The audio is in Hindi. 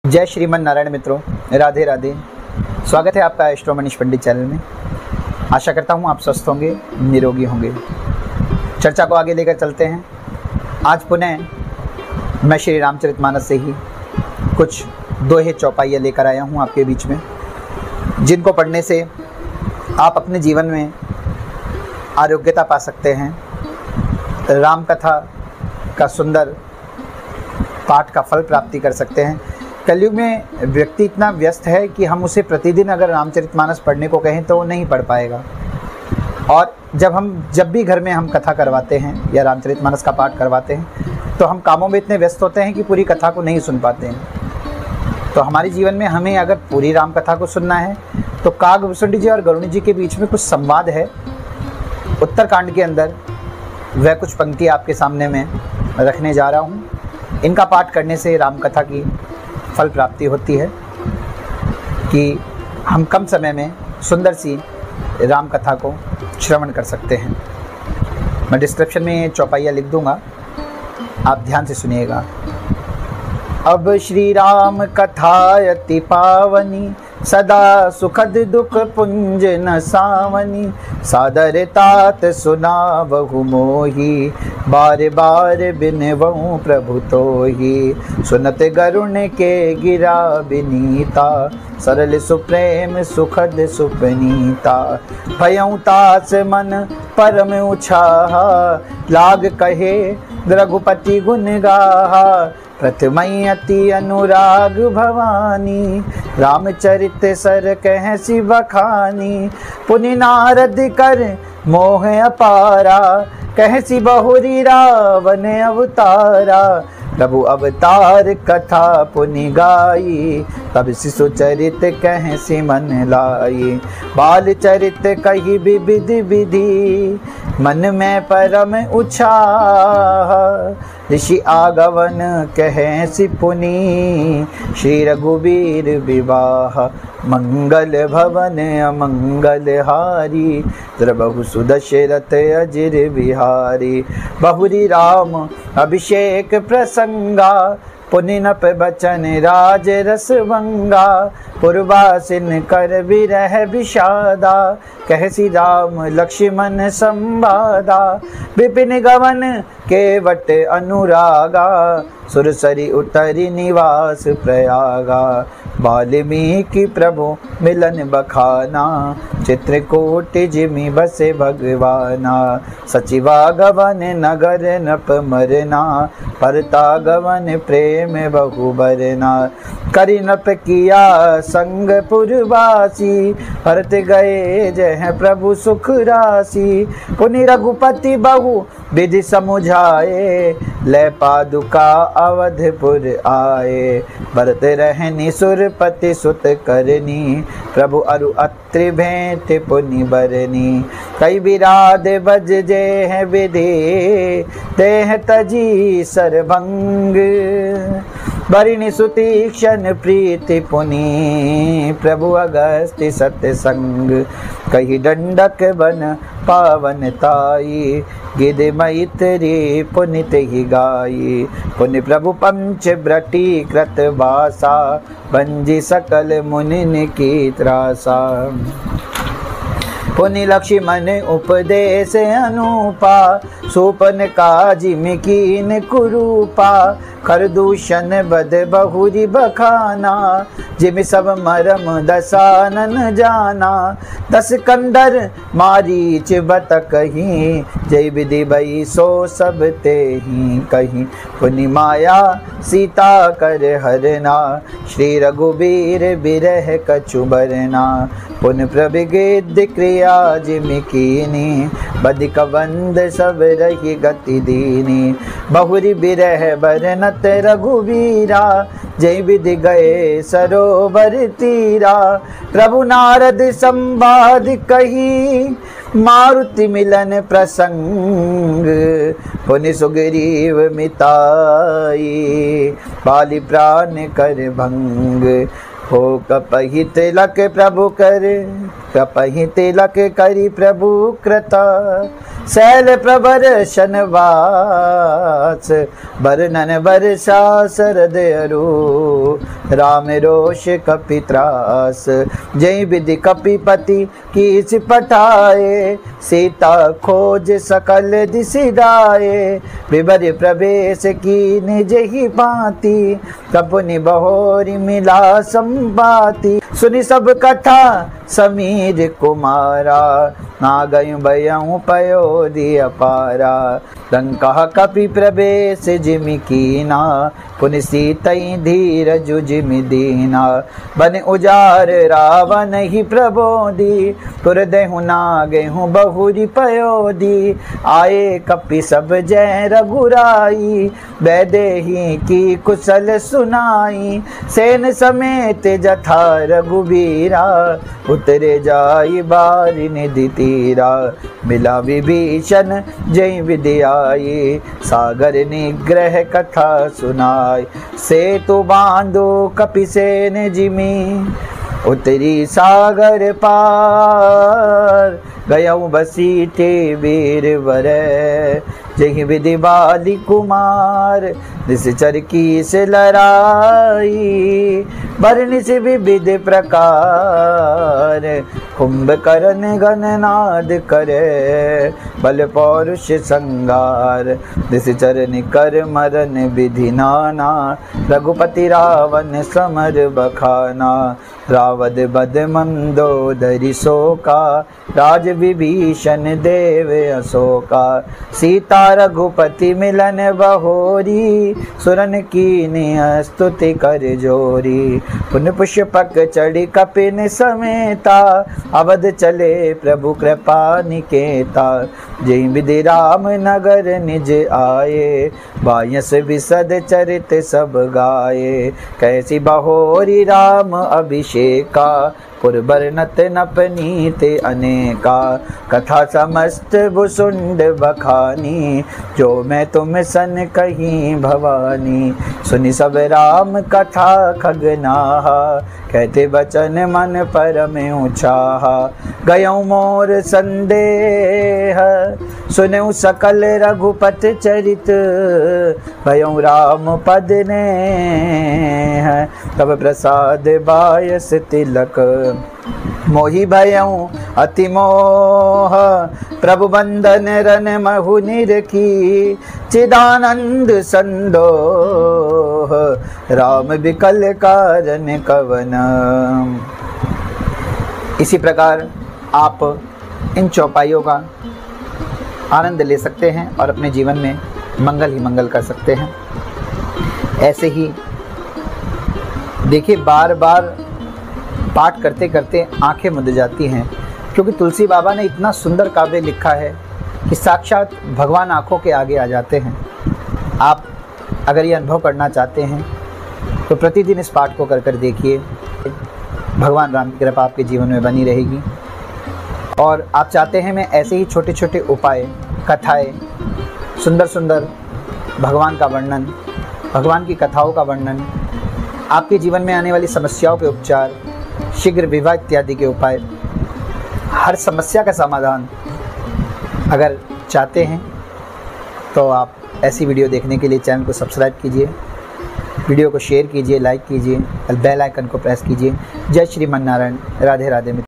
जय श्रीमन नारायण मित्रों, राधे राधे। स्वागत है आपका एस्ट्रो मनीष पंडित चैनल में। आशा करता हूँ आप स्वस्थ होंगे, निरोगी होंगे। चर्चा को आगे लेकर चलते हैं। आज पुनः मैं श्री रामचरितमानस से ही कुछ दोहे चौपाइयाँ लेकर आया हूँ आपके बीच में, जिनको पढ़ने से आप अपने जीवन में आरोग्यता पा सकते हैं। राम कथा का सुंदर पाठ का फल प्राप्ति कर सकते हैं। कलयुग में व्यक्ति इतना व्यस्त है कि हम उसे प्रतिदिन अगर रामचरितमानस पढ़ने को कहें तो वो नहीं पढ़ पाएगा। और जब भी घर में हम कथा करवाते हैं या रामचरितमानस का पाठ करवाते हैं तो हम कामों में इतने व्यस्त होते हैं कि पूरी कथा को नहीं सुन पाते हैं। तो हमारे जीवन में हमें अगर पूरी राम कथा को सुनना है तो कागभूषुंडी जी और गरुड़ जी के बीच में कुछ संवाद है उत्तरकांड के अंदर। वह कुछ पंक्ति आपके सामने में रखने जा रहा हूँ। इनका पाठ करने से राम कथा की फल प्राप्ति होती है कि हम कम समय में सुंदर सी राम कथा को श्रवण कर सकते हैं। मैं डिस्क्रिप्शन में चौपाइयाँ लिख दूंगा, आप ध्यान से सुनिएगा। अब श्री राम कथा अति पावनी, सदा सुखद दुख पुंज न सावनी। सादर तात सुना बहु मोही, बार बार बिनवऊँ प्रभु तोही। सुनत गरुण के गिरा बिनीता, सरल सुप्रेम सुखद सुपनीता। भयऊँ तास मन परम उछाहा, लाग कहे रघुपति गुण गाहा। प्रथमई अति अनुराग भवानी, रामचरित सर कह सी बखानी। पुनि नारद कर मोह अपारा, कह सी बहुरी रावण अवतारा। प्रभु अवतार कथा पुनि गाई, तब शिशु चरित कह सी मन लाई। बाल चरित कही विविध विधि, मन में परम उछाह। ऋषि आगवन कह सी पुनि, श्री रघुवीर विवाह। मंगल भवन अमंगल हारी, द्रबहु सुदशरथ अजिर बिहारी। बहुरी राम अभिषेक प्रसंगा, पुनि नप बचन राज रस भंगा। पूर्वासिन कर विरह विषादा, कह सी राम लक्ष्मण संवादा। विपिन गवन केवट अनुरागा, सुरसरी उतरी निवास प्रयागा। वाल्मीकि प्रभु मिलन बखाना, चित्रकूट जिमि बसे भगवाना। सचिवा गवन नगर नप मरना, परता गवन प्रेम बहु बरना। करि नप किया संग पुरवासी, परत गए जह प्रभु सुख राशि। पुनि रघुपति बहु विधि समुझाए, ले पादुका अवधपुर आए। भरत रहनि सुरपति सुत करनी, प्रभु अरु अत्रि भेंट पुनि बरनी। कई विराध बज जे है विधि, देह तजी सरभंग। बरिनि सुतीक्षण प्रीति पुनि, प्रभु अगस्त्य सत्संग। कही दंडक बन पावन ताई, गिद मैत्री पुनित ही गाई। पुनि प्रभु पंच ब्रटी कृत वासा, भंजी सकल मुनिन की त्रासा। पुनि लक्ष्मण उपदेश अनुपा, सोपन काज में कीन कुरूपा। खरदूषण बद बहुरी बखाना, जिम सब मरम दसानन जाना। दस कंदर मारीच बत कहीं, जय विधि बई सो सब ते ही कहीं। पुनि माया सीता कर हरना, श्री रघुवीर बिरह कछु बरना। पुन प्रभिगिद क्रिया जिमि कीनी, बदिक बंद सब रही गति दीनी। बहुरी बिरह बरनत रघुवीरा, जय विधि गए सरोवर तीरा। प्रभु नारद संवाद कही, मारुति मिलन प्रसंग। पुनि सुग्रीव मिताई, बाली प्राण कर भंग। हो कपहि तिलक प्रभु कर, कपहि तिलक करी प्रभु कृता, शैल प्रबर शनवास, बरनन बरसा शरद अरु, राम रोष कपित्रास, जय विधि कपिपति कीच पठाए, सीता खोज सकल दिसिदाए, विबर प्रवेश की निज ही पाती, कपुनि बहोरी मिला संपाति, सुनि सब कथा समीर कुमारा, ना गयु बयऊ पयोधि अपारा, लंका कपि प्रवेश जिमि कीना, पुनि सीतई धीरज जिमि दीना, बन उजार रावण ही प्रबोधि, तुर देहु नागेहु बहुरी पयोधि, आए कपि सब जय रघुराई, वैदेही की कुशल सुनाई, सेन समेत जथा रघुबीरा, उतरे जाई बारि निधि तीरा, मिला विभीषण जय विधि आई, सागर निग्रह कथा सुनाई, सेतु बांधो कपिसेन जिमि, उतरी सागर पार, गयऊ बसीठे वीर वर, जहि विधि बाली कुमार, निश्चर की से लड़ाई, बरनिस विविध प्रकार, कुंभकर्ण गणनाद करे, बल पौरुष संगार, निश्चर निकर मरन विधि नाना, रघुपति रावण समर बखाना, रावद बद मंदोदरी शोका, राज विभीषण देव अशोका, सीता रघुपति मिलन बहोरी, सुरन कीनी स्तुति कर जोरी, पुन पुष्पक चढ़ी कपिन समेता, अवध चले प्रभु कृपा निकेता, जय विधि राम नगर निज आए, बायस विशद चरित सब गाये, कैसी बहोरी राम अभिषेका, पुरबरनत नपनीते अनेका, कथा समस्त भुसुंड बखानी, जो मैं तुम सन कहीं भवानी, सुनि सब राम कथा खगनाहा, कहते बचन मन परम उचाहा, गयऊ मोर संदेह, सुनऊ सकल रघुपत चरित, भयऊ राम पद ने, तब प्रसाद बायस तिलक, मोहि भयऊ अति मोह, प्रभु बंदन रन महु निरखी, चिदानंद संदोह, राम विकल कारण कवन। इसी प्रकार आप इन चौपाइयों का आनंद ले सकते हैं और अपने जीवन में मंगल ही मंगल कर सकते हैं। ऐसे ही देखिए, बार बार पाठ करते करते आंखें मुद जाती हैं, क्योंकि तुलसी बाबा ने इतना सुंदर काव्य लिखा है कि साक्षात भगवान आंखों के आगे आ जाते हैं। आप अगर ये अनुभव करना चाहते हैं तो प्रतिदिन इस पाठ को कर कर देखिए, भगवान राम की कृपा आपके जीवन में बनी रहेगी। और आप चाहते हैं मैं ऐसे ही छोटे छोटे उपाय, कथाएँ, सुंदर सुंदर भगवान का वर्णन, भगवान की कथाओं का वर्णन, आपके जीवन में आने वाली समस्याओं के उपचार, शीघ्र विवाह इत्यादि के उपाय, हर समस्या का समाधान अगर चाहते हैं तो आप ऐसी वीडियो देखने के लिए चैनल को सब्सक्राइब कीजिए, वीडियो को शेयर कीजिए, लाइक कीजिए, बेल आइकन को प्रेस कीजिए। जय श्रीमन नारायण। राधे राधे।